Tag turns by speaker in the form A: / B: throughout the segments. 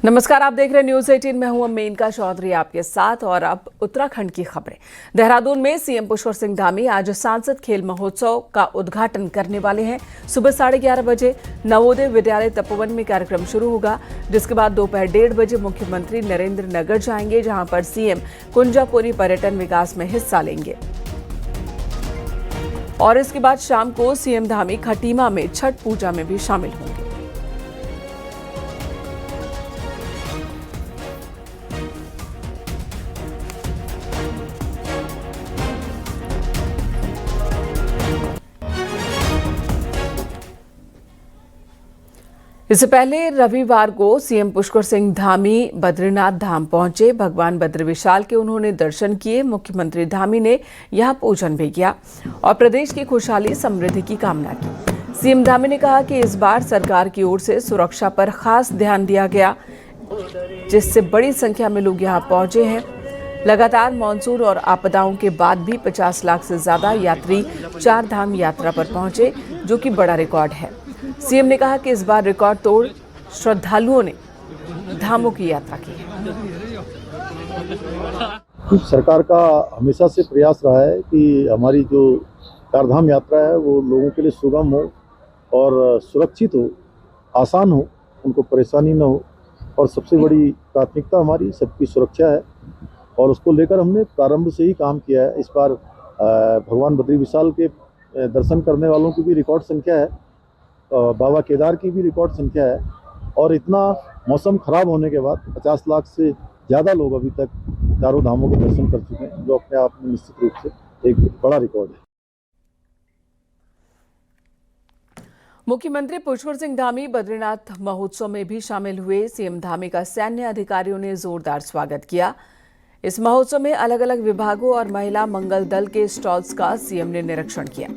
A: नमस्कार, आप देख रहे हैं न्यूज 18 में हूं मेनका चौधरी आपके साथ। और अब उत्तराखंड की खबरें। देहरादून में सीएम पुष्कर सिंह धामी आज सांसद खेल महोत्सव का उद्घाटन करने वाले हैं। सुबह 11:30 बजे नवोदय विद्यालय तपोवन में कार्यक्रम शुरू होगा, जिसके बाद दोपहर 1:30 बजे मुख्यमंत्री नरेंद्र नगर जाएंगे, जहां पर सीएम कुंजापुरी पर्यटन विकास में हिस्सा लेंगे। और इसके बाद शाम को सीएम धामी खटीमा में छठ पूजा में भी शामिल होंगे। इससे पहले रविवार को सीएम पुष्कर सिंह धामी बद्रीनाथ धाम पहुंचे। भगवान बद्री विशाल के उन्होंने दर्शन किए। मुख्यमंत्री धामी ने यहां पूजन भी किया और प्रदेश की खुशहाली समृद्धि की कामना की। सीएम धामी ने कहा कि इस बार सरकार की ओर से सुरक्षा पर खास ध्यान दिया गया, जिससे बड़ी संख्या में लोग यहां पहुंचे हैं। लगातार मानसून और आपदाओं के बाद भी 50 लाख से ज्यादा यात्री 4 धाम यात्रा पर पहुंचे, जो कि बड़ा रिकॉर्ड है। सीएम ने कहा कि इस बार रिकॉर्ड तोड़ श्रद्धालुओं ने धामों की यात्रा की है।
B: सरकार का हमेशा से प्रयास रहा है कि हमारी जो चारधाम यात्रा है वो लोगों के लिए सुगम हो और सुरक्षित हो, आसान हो, उनको परेशानी न हो। और सबसे बड़ी प्राथमिकता हमारी सबकी सुरक्षा है और उसको लेकर हमने प्रारंभ से ही काम किया है। इस बार भगवान बद्री विशाल के दर्शन करने वालों की भी रिकॉर्ड संख्या है, बाबा केदार की भी रिकॉर्ड संख्या है। और इतना मौसम खराब होने के बाद 50 लाख से ज़्यादा लोग अभी तक चारों धामों के दर्शन कर चुके हैं, जो अपने आप में निश्चित रूप से एक बड़ा रिकॉर्ड है।
A: मुख्यमंत्री पुष्कर सिंह धामी बद्रीनाथ महोत्सव में भी शामिल हुए। सीएम धामी का सैन्य अधिकारियों ने जोरदार स्वागत किया। इस महोत्सव में अलग अलग विभागों और महिला मंगल दल के स्टॉल्स का सीएम ने निरीक्षण किया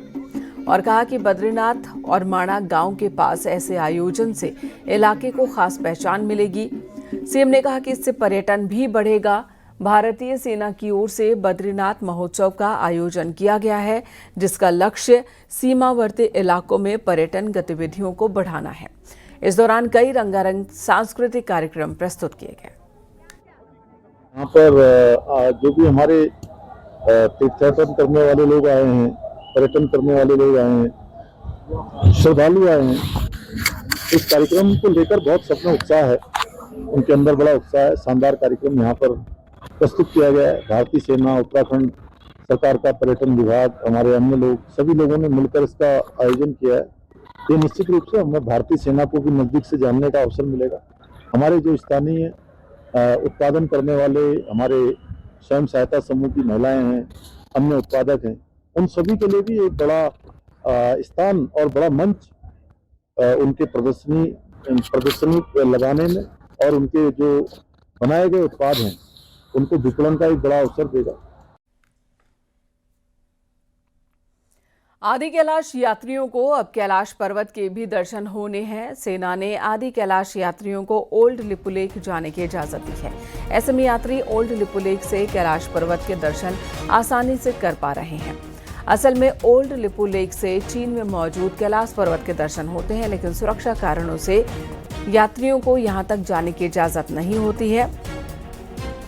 A: और कहा कि बद्रीनाथ और माणा गांव के पास ऐसे आयोजन से इलाके को खास पहचान मिलेगी। सीएम ने कहा कि इससे पर्यटन भी बढ़ेगा। भारतीय सेना की ओर से बद्रीनाथ महोत्सव का आयोजन किया गया है, जिसका लक्ष्य सीमावर्ती इलाकों में पर्यटन गतिविधियों को बढ़ाना है। इस दौरान कई रंगारंग सांस्कृतिक कार्यक्रम प्रस्तुत किए गए।
B: यहाँ पर जो भी हमारे तीर्थयात्रा करने वाले लोग आए हैं, पर्यटन करने वाले लोग आए हैं, श्रद्धालु आए हैं, इस कार्यक्रम को लेकर बहुत सब में उत्साह है। उनके अंदर बड़ा उत्साह है। शानदार कार्यक्रम यहाँ पर प्रस्तुत किया गया है। भारतीय सेना, उत्तराखंड सरकार का पर्यटन विभाग, हमारे अन्य लोग, सभी लोगों ने मिलकर इसका आयोजन किया है। ये निश्चित रूप से हमें भारतीय सेना को भी नजदीक से जानने का अवसर मिलेगा। हमारे जो स्थानीय उत्पादन करने वाले हमारे स्वयं सहायता समूह की महिलाएं हैं, अन्य उत्पादक हैं, उन सभी के लिए भी एक बड़ा स्थान और बड़ा मंच उनके प्रदर्शनी लगाने में और उनके जो बनाए गए उत्पाद हैं उनको विपणन का एक बड़ा अवसर देगा।
A: आदि कैलाश यात्रियों को अब कैलाश पर्वत के भी दर्शन होने हैं। सेना ने आदि कैलाश यात्रियों को ओल्ड लिपुलेख जाने की इजाजत दी है। ऐसे में यात्री ओल्ड लिपुलेख से कैलाश पर्वत के दर्शन आसानी से कर पा रहे हैं। असल में ओल्ड लिपुलेख से चीन में मौजूद कैलाश पर्वत के दर्शन होते हैं, लेकिन सुरक्षा कारणों से यात्रियों को यहां तक जाने की इजाजत नहीं होती है।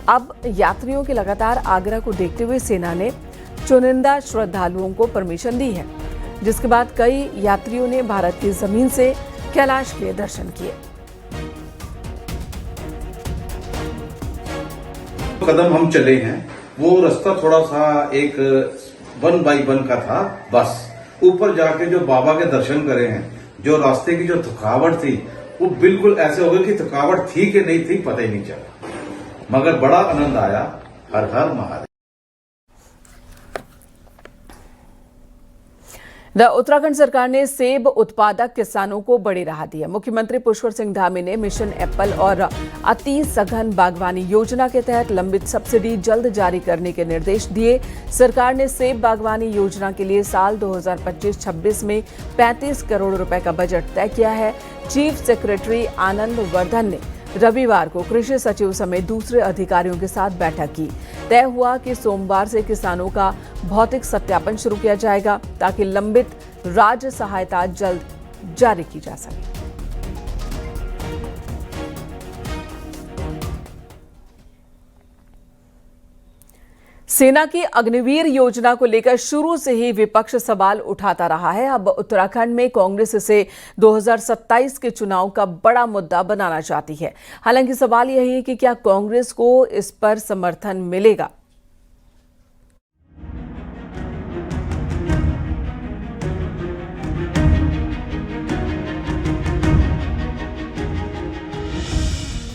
A: अब यात्रियों के लगातार आग्रह को देखते हुए सेना ने चुनिंदा श्रद्धालुओं को परमिशन दी है, जिसके बाद कई यात्रियों ने भारत की जमीन से कैलाश के दर्शन किए।
C: कदम हम चले हैं, वो रास्ता थोड़ा सा एक 1 बाय 1 का था। बस ऊपर जाके जो बाबा के दर्शन करे हैं, जो रास्ते की जो थकावट थी वो बिल्कुल ऐसे हो गई कि थकावट थी कि नहीं थी पता ही नहीं चला, मगर बड़ा आनंद आया। हर हर महादेव।
A: उत्तराखंड सरकार ने सेब उत्पादक किसानों को बड़ी राहत दी है। मुख्यमंत्री पुष्कर सिंह धामी ने मिशन एप्पल और अति सघन बागवानी योजना के तहत लंबित सब्सिडी जल्द जारी करने के निर्देश दिए। सरकार ने सेब बागवानी योजना के लिए साल 2025-26 में 35 करोड़ रुपए का बजट तय किया है। चीफ सेक्रेटरी आनंद वर्धन ने रविवार को कृषि सचिव समेत दूसरे अधिकारियों के साथ बैठक की। तय हुआ कि सोमवार से किसानों का भौतिक सत्यापन शुरू किया जाएगा, ताकि लंबित राज्य सहायता जल्द जारी की जा सके। सेना की अग्निवीर योजना को लेकर शुरू से ही विपक्ष सवाल उठाता रहा है। अब उत्तराखंड में कांग्रेस इसे 2027 के चुनाव का बड़ा मुद्दा बनाना चाहती है। हालांकि सवाल यही है कि क्या कांग्रेस को इस पर समर्थन मिलेगा।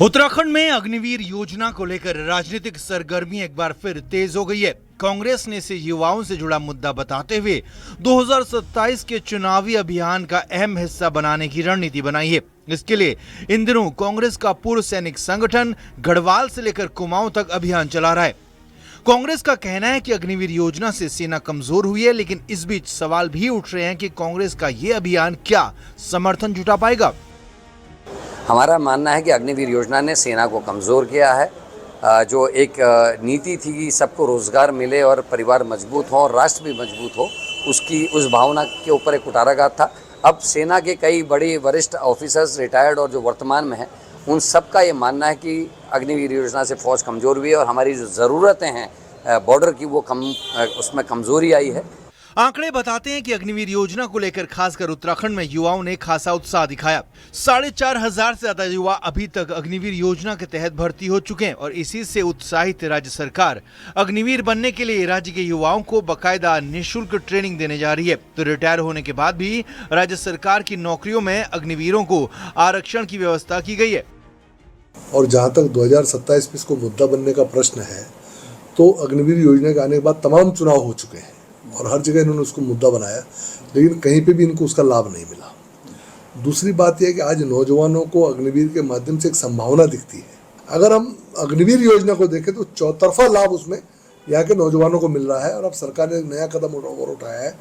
D: उत्तराखंड में अग्निवीर योजना को लेकर राजनीतिक सरगर्मी एक बार फिर तेज हो गई है। कांग्रेस ने इसे युवाओं से जुड़ा मुद्दा बताते हुए 2027 के चुनावी अभियान का अहम हिस्सा बनाने की रणनीति बनाई है। इसके लिए इन दिनों कांग्रेस का पूर्व सैनिक संगठन गढ़वाल से लेकर कुमाऊं तक अभियान चला रहा है। कांग्रेस का कहना है कि अग्निवीर योजना से सेना कमजोर हुई है, लेकिन इस बीच सवाल भी उठ रहे हैं कि कांग्रेस का ये अभियान क्या समर्थन जुटा पाएगा।
E: हमारा मानना है कि अग्निवीर योजना ने सेना को कमज़ोर किया है। जो एक नीति थी कि सबको रोज़गार मिले और परिवार मजबूत हो और राष्ट्र भी मजबूत हो, उस भावना के ऊपर एक कुठाराघात था। अब सेना के कई बड़े वरिष्ठ ऑफिसर्स रिटायर्ड और जो वर्तमान में हैं, उन सब का ये मानना है कि अग्निवीर योजना से फ़ौज कमज़ोर हुई है और हमारी जो ज़रूरतें हैं बॉर्डर की वो उसमें कमज़ोरी आई है।
D: आंकड़े बताते हैं कि अग्निवीर योजना को लेकर खासकर उत्तराखंड में युवाओं ने खासा उत्साह दिखाया। 4,500 से ज्यादा युवा अभी तक अग्निवीर योजना के तहत भर्ती हो चुके हैं और इसी से उत्साहित राज्य सरकार अग्निवीर बनने के लिए राज्य के युवाओं को बकायदा निःशुल्क ट्रेनिंग देने जा रही है। तो रिटायर होने के बाद भी राज्य सरकार की नौकरियों में अग्निवीरों को आरक्षण की व्यवस्था की गई है।
F: और जहाँ तक 2027 में इसको मुद्दा बनने का प्रश्न है, तो अग्निवीर योजना के आने के बाद तमाम चुनाव हो चुके हैं और हर जगह इन्होंने उसको मुद्दा बनाया, लेकिन कहीं पे भी इनको उसका लाभ नहीं मिला। दूसरी बात यह है कि आज नौजवानों को अग्निवीर के माध्यम से एक संभावना दिखती है। अगर हम अग्निवीर योजना को देखें तो चौतरफा लाभ उसमें यहाँ के नौजवानों को मिल रहा है और अब सरकार ने एक नया कदम और उठाया है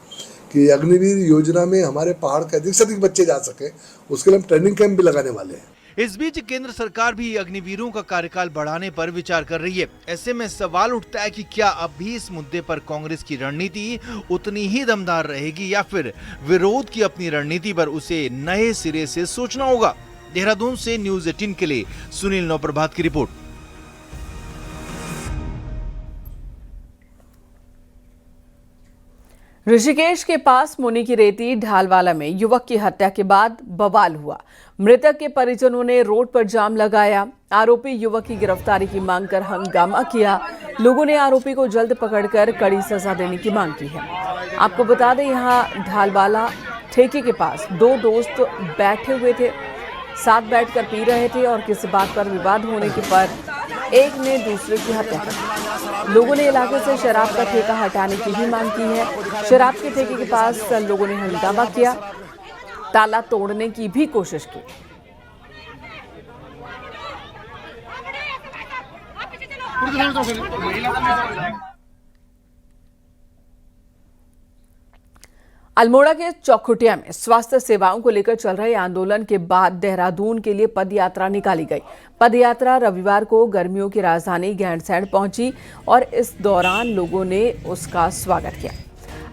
F: कि अग्निवीर योजना में हमारे पहाड़ के अधिक से अधिक बच्चे जा सके, उसके लिए हम ट्रेनिंग कैंप भी लगाने वाले हैं।
D: इस बीच केंद्र सरकार भी अग्निवीरों का कार्यकाल बढ़ाने पर विचार कर रही है। ऐसे में सवाल उठता है कि क्या अब भी इस मुद्दे पर कांग्रेस की रणनीति उतनी ही दमदार रहेगी या फिर विरोध की अपनी रणनीति पर उसे नए सिरे से सोचना होगा। देहरादून से न्यूज़ 18 के लिए सुनील नौप्रभात की रिपोर्ट।
A: ऋषिकेश के पास मुनि की रेती ढालवाला में युवक की हत्या के बाद बवाल हुआ। मृतक के परिजनों ने रोड पर जाम लगाया। आरोपी युवक की गिरफ्तारी की मांग कर हंगामा किया। लोगों ने आरोपी को जल्द पकड़कर कड़ी सजा देने की मांग की है। आपको बता दें, यहां ढालवाला ठेके के पास दो दोस्त बैठे हुए थे, साथ बैठकर पी रहे थे और किसी बात पर विवाद होने के पर एक ने दूसरे की हत्या कर दी। लोगों ने इलाके से शराब का ठेका हटाने की भी मांग की है। शराब के ठेके के पास लोगों ने हंगामा किया, ताला तोड़ने की भी कोशिश की। अल्मोड़ा के चौखुटिया में स्वास्थ्य सेवाओं को लेकर चल रहे आंदोलन के बाद देहरादून के लिए पदयात्रा निकाली गई। पदयात्रा रविवार को गर्मियों की राजधानी गैंडसैंण पहुंची और इस दौरान लोगों ने उसका स्वागत किया,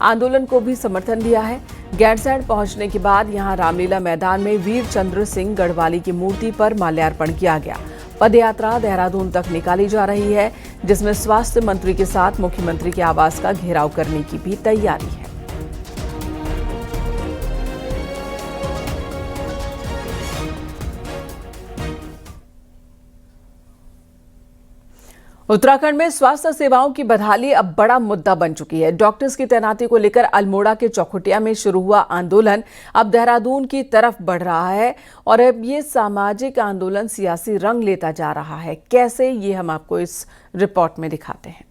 A: आंदोलन को भी समर्थन दिया है। गैंडसैंण पहुंचने के बाद यहां रामलीला मैदान में वीर चंद्र सिंह गढ़वाली की मूर्ति पर माल्यार्पण किया गया। पदयात्रा देहरादून तक निकाली जा रही है, जिसमें स्वास्थ्य मंत्री के साथ मुख्यमंत्री के आवास का घेराव करने की भी तैयारी है। उत्तराखंड में स्वास्थ्य सेवाओं की बहाली अब बड़ा मुद्दा बन चुकी है। डॉक्टर्स की तैनाती को लेकर अल्मोड़ा के चौखुटिया में शुरू हुआ आंदोलन अब देहरादून की तरफ बढ़ रहा है और अब ये सामाजिक आंदोलन सियासी रंग लेता जा रहा है। कैसे, ये हम आपको इस रिपोर्ट में दिखाते हैं।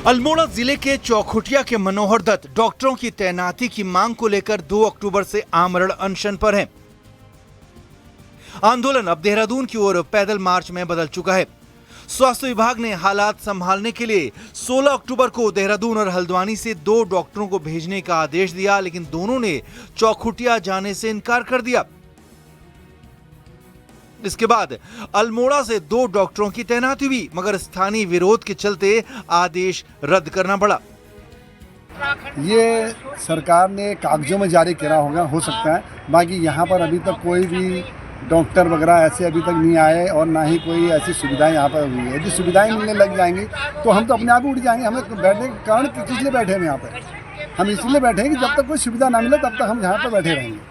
D: अल्मोड़ा जिले के चौखुटिया के मनोहर दत्त डॉक्टरों की तैनाती की मांग को लेकर 2 अक्टूबर से आमरण अनशन पर हैं। आंदोलन अब देहरादून की ओर पैदल मार्च में बदल चुका है। स्वास्थ्य विभाग ने हालात संभालने के लिए 16 अक्टूबर को देहरादून और हल्द्वानी से 2 डॉक्टरों को भेजने का आदेश दिया, लेकिन दोनों ने चौखुटिया जाने से इनकार कर दिया। इसके बाद अल्मोड़ा से 2 डॉक्टरों की तैनाती हुई, मगर स्थानीय विरोध के चलते आदेश रद्द करना पड़ा।
G: ये सरकार ने कागजों में जारी करा होगा, हो सकता है। बाकी यहाँ पर अभी तक कोई भी डॉक्टर वगैरह ऐसे अभी तक नहीं आए और ना ही कोई ऐसी सुविधाएं यहाँ पर हुई है। यदि सुविधाएं मिलने लग जाएंगी तो हम तो अपने आप ही उठ जाएंगे। हमें बैठने के कारण किस लिए बैठे हैं यहाँ पर? हम इसलिए बैठे हैं कि जब तक कोई सुविधा ना मिले तब तक हम यहाँ पर बैठे रहेंगे।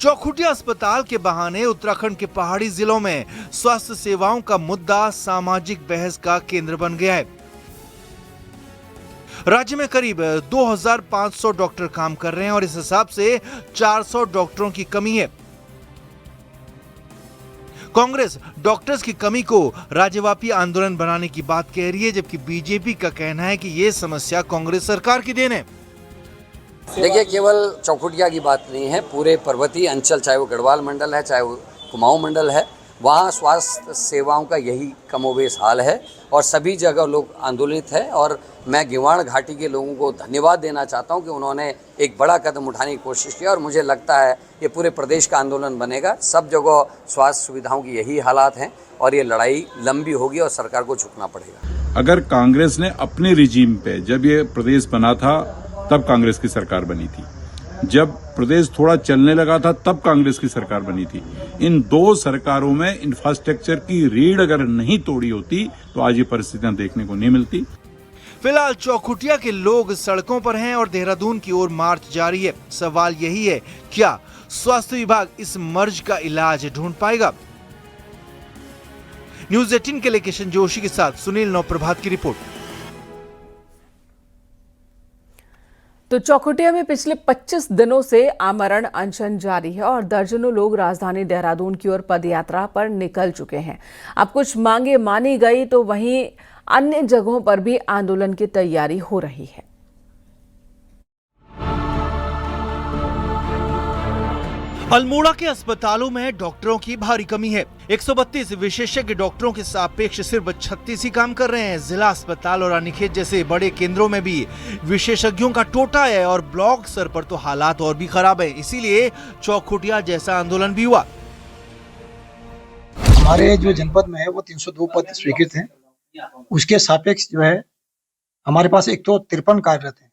D: चौखुटिया अस्पताल के बहाने उत्तराखंड के पहाड़ी जिलों में स्वास्थ्य सेवाओं का मुद्दा सामाजिक बहस का केंद्र बन गया है। राज्य में करीब 2500 डॉक्टर काम कर रहे हैं और इस हिसाब से 400 डॉक्टरों की कमी है। कांग्रेस डॉक्टर्स की कमी को राज्यव्यापी आंदोलन बनाने की बात कह रही है, जबकि बीजेपी का कहना है कि यह समस्या कांग्रेस सरकार की देन है।
E: देखिए, केवल चौखुटिया की बात नहीं है, पूरे पर्वतीय अंचल, चाहे वो गढ़वाल मंडल है, चाहे वो कुमाऊं मंडल है, वहाँ स्वास्थ्य सेवाओं का यही कमोबेश हाल है और सभी जगह लोग आंदोलित हैं। और मैं गिवाण घाटी के लोगों को धन्यवाद देना चाहता हूं कि उन्होंने एक बड़ा कदम उठाने की कोशिश की और मुझे लगता है ये पूरे प्रदेश का आंदोलन बनेगा। सब जगह स्वास्थ्य सुविधाओं की यही हालात हैं और ये लड़ाई लंबी होगी और सरकार को झुकना पड़ेगा।
H: अगर कांग्रेस ने अपने रिजीम पे, जब ये प्रदेश बना था तब कांग्रेस की सरकार बनी थी, जब प्रदेश थोड़ा चलने लगा था तब कांग्रेस की सरकार बनी थी, इन दो सरकारों में इंफ्रास्ट्रक्चर की रीढ़ अगर नहीं तोड़ी होती तो आज ये परिस्थितियां देखने को नहीं मिलती।
D: फिलहाल चौखुटिया के लोग सड़कों पर हैं और देहरादून की ओर मार्च जारी है। सवाल यही है, क्या स्वास्थ्य विभाग इस मर्ज का इलाज ढूंढ पाएगा? न्यूज़ 18 के लिए किशन जोशी के साथ सुनील नवप्रभात की रिपोर्ट।
A: तो चौखुटिया में पिछले 25 दिनों से आमरण अनशन जारी है और दर्जनों लोग राजधानी देहरादून की ओर पदयात्रा पर निकल चुके हैं। अब कुछ मांगे मानी गई तो वहीं अन्य जगहों पर भी आंदोलन की तैयारी हो रही है।
D: अल्मोड़ा के अस्पतालों में डॉक्टरों की भारी कमी है। 132 विशेषज्ञ डॉक्टरों के सापेक्ष सिर्फ 36 ही काम कर रहे हैं। जिला अस्पताल और रानीखेत जैसे बड़े केंद्रों में भी विशेषज्ञों का टोटा है और ब्लॉक स्तर पर तो हालात और भी खराब है। इसीलिए चौखुटिया जैसा आंदोलन भी हुआ।
I: हमारे जो जनपद में है वो 302 पद स्वीकृत हैं। उसके सापेक्ष जो है हमारे पास एक तो 53 कार्यरत हैं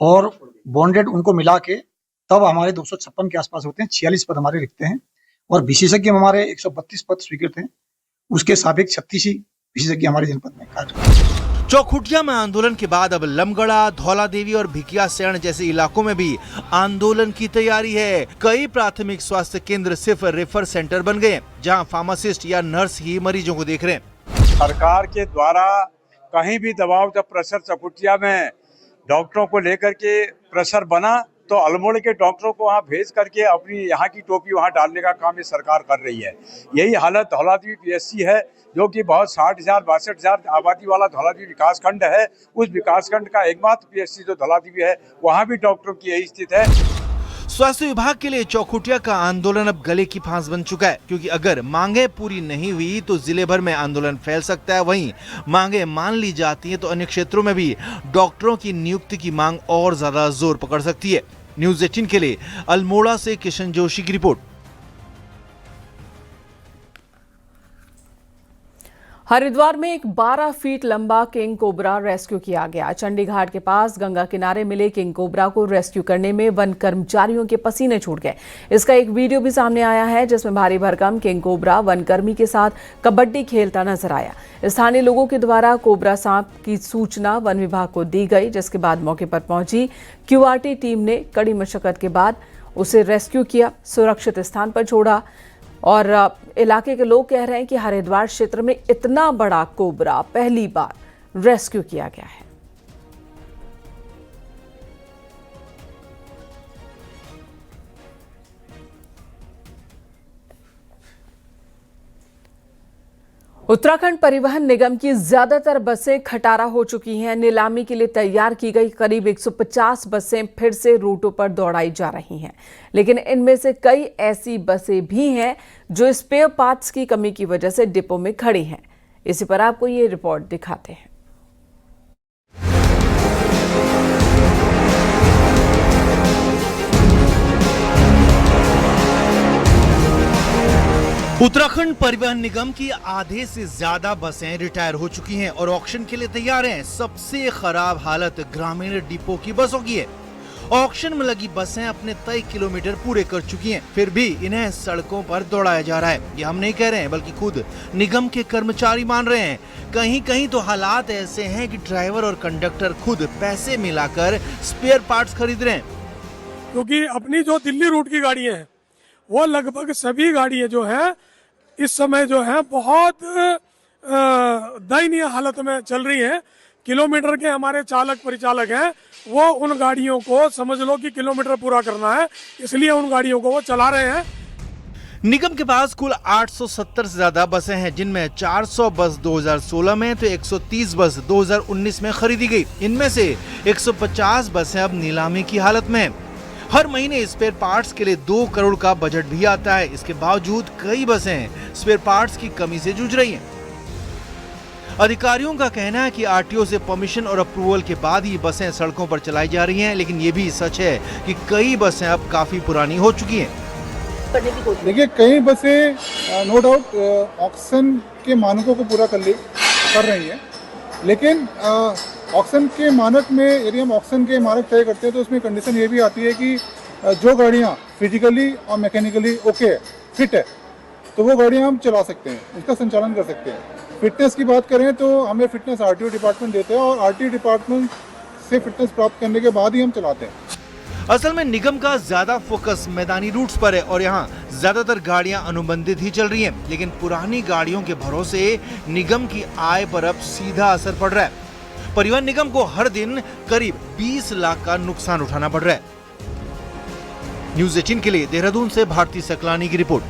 I: और बॉन्डेड उनको मिला के तब हमारे 256 के आसपास होते हैं। 46 पद हमारे रिक्त हैं और विशेषज्ञ हमारे 132 पद स्वीकृत हैं। उसके सापेक्ष 36 ही विशेषज्ञ हमारे जनपद में कार्य कर रहे हैं।
D: चौखुटिया में आंदोलन के बाद अब लमगड़ा, धौला देवी और भिकिया सैण जैसे इलाकों में भी आंदोलन की तैयारी है। कई प्राथमिक स्वास्थ्य केंद्र सिर्फ रेफर सेंटर बन गए, जहां फार्मासिस्ट या नर्स ही मरीजों को देख रहे हैं।
J: सरकार के द्वारा कहीं भी दबाव, जब प्रेशर चौखुटिया में डॉक्टरों को लेकर के प्रेशर बना तो अल्मोड़ा के डॉक्टरों को वहाँ भेज करके अपनी यहाँ की टोपी वहाँ डालने का काम ये सरकार कर रही है। यही हालत धौलादेवी पीएचसी है, जो कि बहुत 60,000 62,000 आबादी वाला धौलादेवी विकास खंड है। उस विकास खंड का एकमात्र पीएचसी जो धौलादेवी है, वहाँ भी डॉक्टरों की यही स्थिति है।
D: स्वास्थ्य विभाग के लिए चौखुटिया का आंदोलन अब गले की फांस बन चुका है, क्योंकि अगर मांगे पूरी नहीं हुई तो जिले भर में आंदोलन फैल सकता है। वहीं मांगे मान ली जाती हैं तो अन्य क्षेत्रों में भी डॉक्टरों की नियुक्ति की मांग और ज्यादा जोर पकड़ सकती है। न्यूज़ 18 के लिए अल्मोड़ा से किशन जोशी की रिपोर्ट।
A: हरिद्वार में एक 12 फीट लंबा किंग कोबरा रेस्क्यू किया गया। चंडीघाट के पास गंगा किनारे मिले किंग कोबरा को रेस्क्यू करने में वन कर्मचारियों के पसीने छूट गए। इसका एक वीडियो भी सामने आया है, जिसमें भारी भरकम किंग कोबरा वनकर्मी के साथ कबड्डी खेलता नजर आया। स्थानीय लोगों के द्वारा कोबरा सांप की सूचना वन विभाग को दी गई, जिसके बाद मौके पर पहुंची क्यूआरटी टीम ने कड़ी मशक्कत के बाद उसे रेस्क्यू किया, सुरक्षित स्थान पर छोड़ा। और इलाके के लोग कह रहे हैं कि हरिद्वार क्षेत्र में इतना बड़ा कोबरा पहली बार रेस्क्यू किया गया है। उत्तराखंड परिवहन निगम की ज्यादातर बसें खटारा हो चुकी हैं। नीलामी के लिए तैयार की गई करीब 150 बसें फिर से रूटों पर दौड़ाई जा रही हैं, लेकिन इनमें से कई ऐसी बसें भी हैं जो स्पेयर पार्ट्स की कमी की वजह से डिपो में खड़ी हैं। इसी पर आपको ये रिपोर्ट दिखाते हैं।
D: उत्तराखंड परिवहन निगम की आधे से ज्यादा बसें रिटायर हो चुकी हैं और ऑक्शन के लिए तैयार हैं। सबसे खराब हालत ग्रामीण डिपो की बसों की है। ऑक्शन में लगी बसें अपने तय किलोमीटर पूरे कर चुकी हैं, फिर भी इन्हें सड़कों पर दौड़ाया जा रहा है। ये हम नहीं कह रहे हैं, बल्कि खुद निगम के कर्मचारी मान रहे हैं। कहीं कहीं तो हालात ऐसे हैं कि ड्राइवर और कंडक्टर खुद पैसे मिलाकर स्पेयर पार्ट्स खरीद रहे हैं।
K: क्योंकि अपनी जो दिल्ली रूट की गाड़ियां हैं वो लगभग सभी गाड़ियां जो है इस समय जो है बहुत दयनीय हालत में चल रही है। किलोमीटर के हमारे चालक परिचालक हैं, वो उन गाड़ियों को समझ लो कि किलोमीटर पूरा करना है, इसलिए उन गाड़ियों को वो चला रहे हैं।
D: निगम के पास कुल 870 से ज्यादा बसें हैं, जिनमें 400 बस 2016 में तो 130 बस 2019 में खरीदी गई। इनमें से 150 बसें अब नीलामी की हालत में हैं। हर महीने स्पेयर पार्ट्स के लिए 2 करोड़ का बजट भी आता है। इसके बावजूद कई बसें स्पेयर पार्ट्स की कमी से जूझ रही हैं। अधिकारियों का कहना है कि आरटीओ से परमिशन और अप्रूवल के बाद ही बसें सड़कों पर चलाई जा रही हैं, लेकिन ये भी सच है कि कई बसें अब काफी पुरानी हो चुकी हैं।
L: देखिए, कई बसें नो डाउट ऑक्शन के मानकों को पूरा कर रही हैं, लेकिन ऑक्शन के मानक में यदि हम ऑक्शन के मानक तय करते हैं तो उसमें कंडीशन ये भी आती है कि जो गाड़ियाँ फिजिकली और मैकेनिकली ओके फिट है तो वो गाड़ियाँ हम चला सकते हैं, उसका संचालन कर सकते हैं। फिटनेस की बात करें तो हमें फिटनेस आरटीओ डिपार्टमेंट देते हैं और आरटीओ डिपार्टमेंट से फिटनेस प्राप्त करने के बाद ही हम चलाते हैं।
D: असल में निगम का ज्यादा फोकस मैदानी रूट्स पर है और यहाँ ज्यादातर गाड़ियां अनुबंधित ही चल रही हैं, लेकिन पुरानी गाड़ियों के भरोसे निगम की आय पर अब सीधा असर पड़ रहा है। परिवहन निगम को हर दिन करीब 20 लाख का नुकसान उठाना पड़ रहा है। न्यूज़ 18 के लिए देहरादून से भारती सकलानी की रिपोर्ट।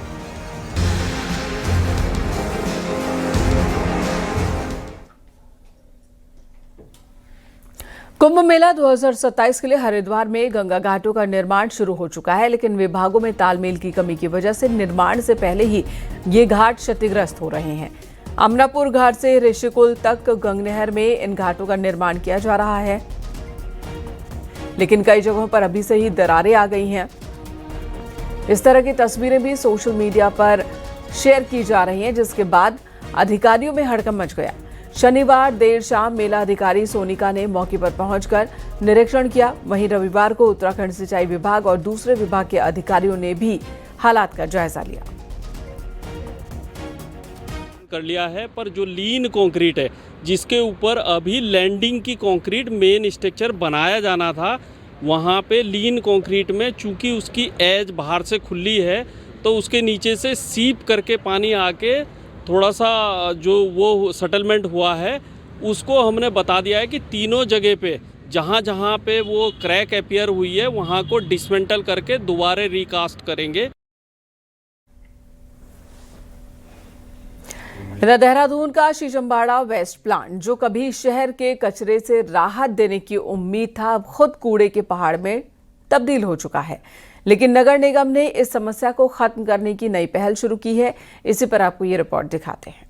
A: कुंभ मेला 2027 के लिए हरिद्वार में गंगा घाटों का निर्माण शुरू हो चुका है, लेकिन विभागों में तालमेल की कमी की वजह से निर्माण से पहले ही ये घाट क्षतिग्रस्त हो रहे हैं। अमनापुर घाट से ऋषिकुल तक गंगनहर में इन घाटों का निर्माण किया जा रहा है, लेकिन कई जगहों पर अभी से ही दरारें आ गई हैं। इस तरह की तस्वीरें भी सोशल मीडिया पर शेयर की जा रही हैं, जिसके बाद अधिकारियों में हड़कंप मच गया। शनिवार देर शाम मेला अधिकारी सोनिका ने मौके पर पहुंचकर निरीक्षण किया। वहीं रविवार को उत्तराखंड सिंचाई विभाग और दूसरे विभाग के अधिकारियों ने भी हालात का जायजा लिया।
M: कर लिया है, पर जो लीन कंक्रीट है जिसके ऊपर अभी लैंडिंग की कंक्रीट मेन स्ट्रक्चर बनाया जाना था, वहाँ पे लीन कंक्रीट में चूंकि उसकी एज बाहर से खुली है तो उसके नीचे से सीप करके पानी आके थोड़ा सा जो वो सेटलमेंट हुआ है उसको हमने बता दिया है कि तीनों जगह पे जहाँ जहाँ पे वो क्रैक अपीयर हुई है वहाँ को डिसमेंटल करके दोबारा रिकास्ट करेंगे।
A: देहरादून का शीशमबाड़ा वेस्ट प्लांट, जो कभी शहर के कचरे से राहत देने की उम्मीद था, अब खुद कूड़े के पहाड़ में तब्दील हो चुका है। लेकिन नगर निगम ने इस समस्या को खत्म करने की नई पहल शुरू की है। इसी पर आपको ये रिपोर्ट दिखाते हैं।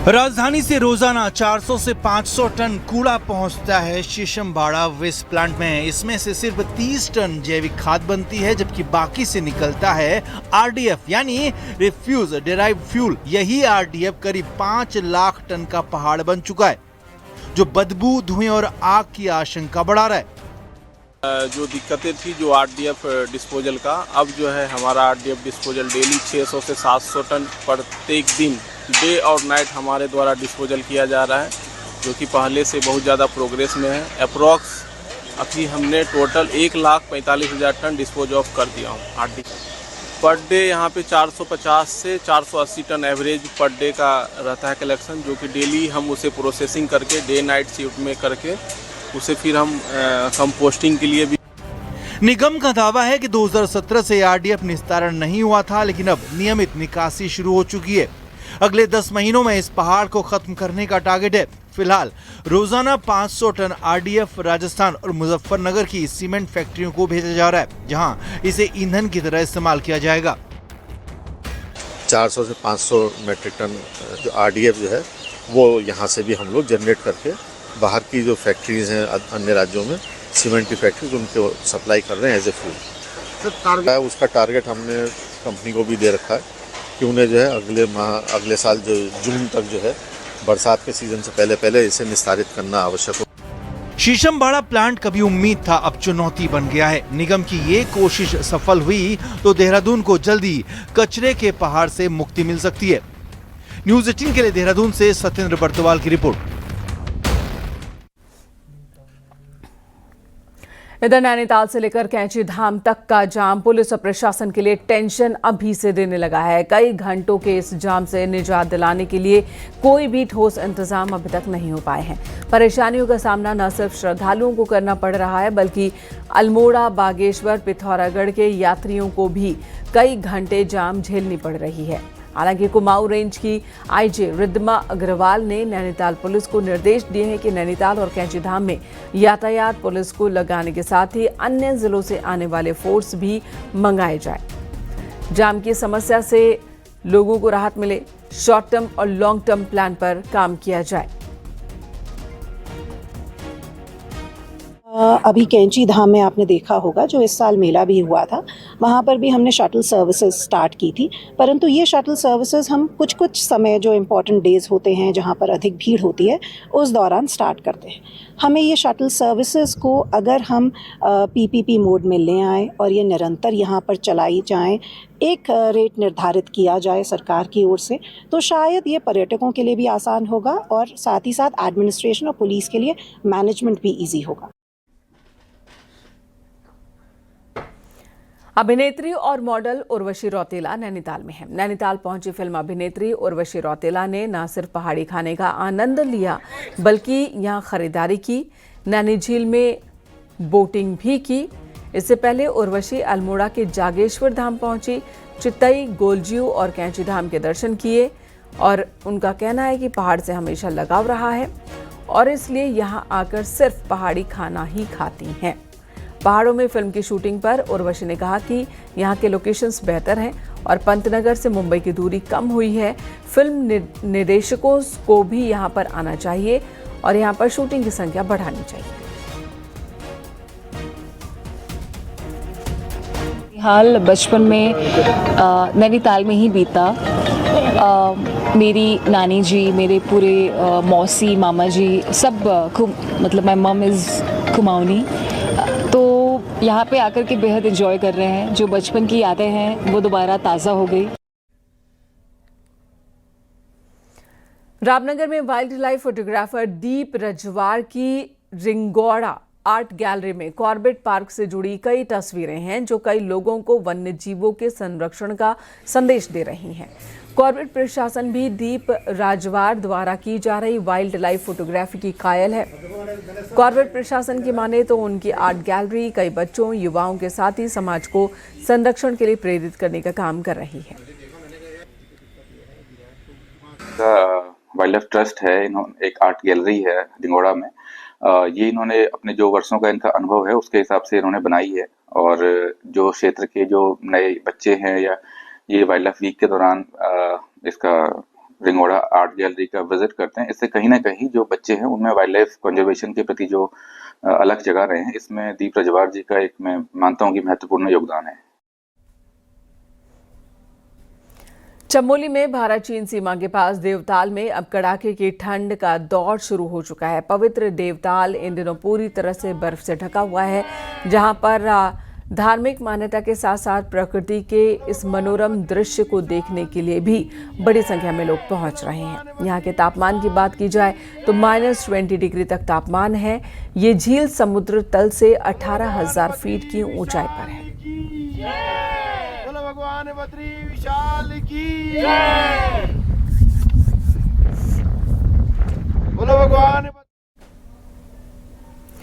D: राजधानी से रोजाना 400 से 500 टन कूड़ा पहुंचता है शीशमबाड़ा वेस्ट प्लांट में। इसमें से सिर्फ 30 टन जैविक खाद बनती है, जबकि बाकी से निकलता है आरडीएफ यानी रिफ्यूज डेराइव्ड फ्यूल। यही आरडीएफ करीब 5 लाख टन का पहाड़ बन चुका है, जो बदबू, धुएं और आग की आशंका बढ़ा रहा है।
N: जो दिक्कतें थी जो आरडीएफ डिस्पोजल का, अब जो है हमारा आरडीएफ डिस्पोजल डेली 600 से 700 टन प्रत्येक दिन डे और नाइट हमारे द्वारा डिस्पोजल किया जा रहा है, जो कि पहले से बहुत ज़्यादा प्रोग्रेस में है। अप्रॉक्स अभी हमने टोटल 1,45,000 टन डिस्पोज ऑफ कर दिया हूँ आरडीएफ। पर डे यहाँ पे 450 से 480 टन एवरेज पर डे का रहता है कलेक्शन, जो कि डेली हम उसे प्रोसेसिंग करके डे नाइट शिफ्ट में करके उसे फिर हम कंपोस्टिंग के लिए भी।
D: निगम का दावा है कि 2017 से आरडीएफ निस्तारण नहीं हुआ था, लेकिन अब नियमित निकासी शुरू हो चुकी है। अगले 10 महीनों में इस पहाड़ को खत्म करने का टारगेट है। फिलहाल रोजाना 500 टन आरडीएफ राजस्थान और मुजफ्फरनगर की सीमेंट फैक्ट्रियों को भेजा जा रहा है, जहां इसे ईंधन की तरह इस्तेमाल किया जाएगा।
O: 400 से 500 मेट्रिक टन जो आरडीएफ जो है वो यहाँ से भी हम लोग जनरेट करके बाहर की जो फैक्ट्रीज हैं अन्य राज्यों में सीमेंट की फैक्ट्री उनको सप्लाई कर रहे हैं एज ए फ्यूल। उसका टारगेट हमने कंपनी को भी दे रखा है कि उन्हें जो है अगले साल जो जून तक जो है बरसात के सीजन से पहले इसे निस्तारित करना आवश्यक हो।
D: शीशमबाड़ा प्लांट कभी उम्मीद था, अब चुनौती बन गया है। निगम की ये कोशिश सफल हुई तो देहरादून को जल्दी कचरे के पहाड़ से मुक्ति मिल सकती है। न्यूज़ 18 के लिए देहरादून से सत्येंद्र बर्तवाल की रिपोर्ट।
A: इधर नैनीताल से लेकर कैंची धाम तक का जाम पुलिस और प्रशासन के लिए टेंशन अभी से देने लगा है। कई घंटों के इस जाम से निजात दिलाने के लिए कोई भी ठोस इंतजाम अभी तक नहीं हो पाए हैं। परेशानियों का सामना न सिर्फ श्रद्धालुओं को करना पड़ रहा है, बल्कि अल्मोड़ा, बागेश्वर, पिथौरागढ़ के यात्रियों को भी कई घंटे जाम झेलनी पड़ रही है। हालांकि कुमाऊं रेंज की आईजी रिद्धिमा अग्रवाल ने नैनीताल पुलिस को निर्देश दिए हैं कि नैनीताल और कैंची धाम में यातायात पुलिस को लगाने के साथ ही अन्य जिलों से आने वाले फोर्स भी मंगाए जाए। जाम की समस्या से लोगों को राहत मिले, शॉर्ट टर्म और लॉन्ग टर्म प्लान पर काम किया जाए।
P: अभी कैंची धाम में आपने देखा होगा जो इस साल मेला भी हुआ था, वहाँ पर भी हमने शटल सर्विसेज स्टार्ट की थी। परंतु ये शटल सर्विसेज हम कुछ समय जो इम्पॉर्टेंट डेज होते हैं जहाँ पर अधिक भीड़ होती है उस दौरान स्टार्ट करते हैं। हमें ये शटल सर्विसेज को अगर हम पीपीपी मोड में ले आएँ और ये निरंतर यहाँ पर चलाई जाएँ, एक रेट निर्धारित किया जाए सरकार की ओर से, तो शायद ये पर्यटकों के लिए भी आसान होगा और साथ ही साथ एडमिनिस्ट्रेशन और पुलिस के लिए मैनेजमेंट भी ईजी होगा।
A: अभिनेत्री और मॉडल उर्वशी रौतेला नैनीताल में है। नैनीताल पहुंची फिल्म अभिनेत्री उर्वशी रौतेला ने न सिर्फ पहाड़ी खाने का आनंद लिया, बल्कि यहां खरीदारी की, नैनी झील में बोटिंग भी की। इससे पहले उर्वशी अल्मोड़ा के जागेश्वर धाम पहुंची, चितई, गोलजीऊ और कैंची धाम के दर्शन किए और उनका कहना है कि पहाड़ से हमेशा लगाव रहा है और इसलिए यहाँ आकर सिर्फ पहाड़ी खाना ही खाती हैं। पहाड़ों में फिल्म की शूटिंग पर उर्वशी ने कहा कि यहाँ के लोकेशंस बेहतर हैं और पंतनगर से मुंबई की दूरी कम हुई है। फिल्म निर्देशकों को भी यहाँ पर आना चाहिए और यहाँ पर शूटिंग की संख्या बढ़ानी चाहिए।
Q: हाल बचपन में नैनीताल में ही बीता। मेरी नानी जी, मेरे पूरे मौसी, मामा जी सब मतलब माय मम इज़ कुमाऊनी, तो यहाँ पे आकर के बेहद एंजॉय कर रहे हैं। जो बचपन की यादें हैं वो दोबारा ताज़ा हो गई।
A: रामनगर में वाइल्ड लाइफ फोटोग्राफर दीप रजवार की रिंगौड़ा आर्ट गैलरी में कॉर्बेट पार्क से जुड़ी कई तस्वीरें हैं जो कई लोगों को वन्य जीवों के संरक्षण का संदेश दे रही हैं। कॉर्बेट प्रशासन भी दीप राजवार द्वारा की जा रही वाइल्ड लाइफ फोटोग्राफी की कायल है। कॉर्बेट प्रशासन की माने तो उनकी आर्ट गैलरी कई बच्चों, युवाओं के साथ ही समाज को संरक्षण के लिए प्रेरित करने का काम कर रही है।
R: वाइल्ड लाइफ ट्रस्ट है, इन्होंने एक आर्ट गैलरी है रिंगौड़ा में। ये इन्होंने अपने जो वर्षों का इनका अनुभव है उसके हिसाब से इन्होंने बनाई है और जो क्षेत्र के जो नए बच्चे हैं या ये वाइल्ड लाइफ वीक के दौरान इसका रिंगौड़ा आर्ट गैलरी का विजिट करते हैं, इससे कहीं ना कहीं जो बच्चे हैं उनमें वाइल्ड लाइफ कंजर्वेशन के प्रति जो अलग जगा रहे हैं, इसमें दीप रजवार जी का एक मैं मानता हूँ कि महत्वपूर्ण योगदान है।
A: चमोली में भारत चीन सीमा के पास देवताल में अब कड़ाके की ठंड का दौर शुरू हो चुका है। पवित्र देवताल इन दिनों पूरी तरह से बर्फ से ढका हुआ है, जहां पर धार्मिक मान्यता के साथ साथ प्रकृति के इस मनोरम दृश्य को देखने के लिए भी बड़ी संख्या में लोग पहुंच रहे हैं। यहाँ के तापमान की बात की जाए तो -20 डिग्री तक तापमान है। ये झील समुद्र तल से 18,000 फीट की ऊंचाई पर है।
S: भगवान बद्री विशाल की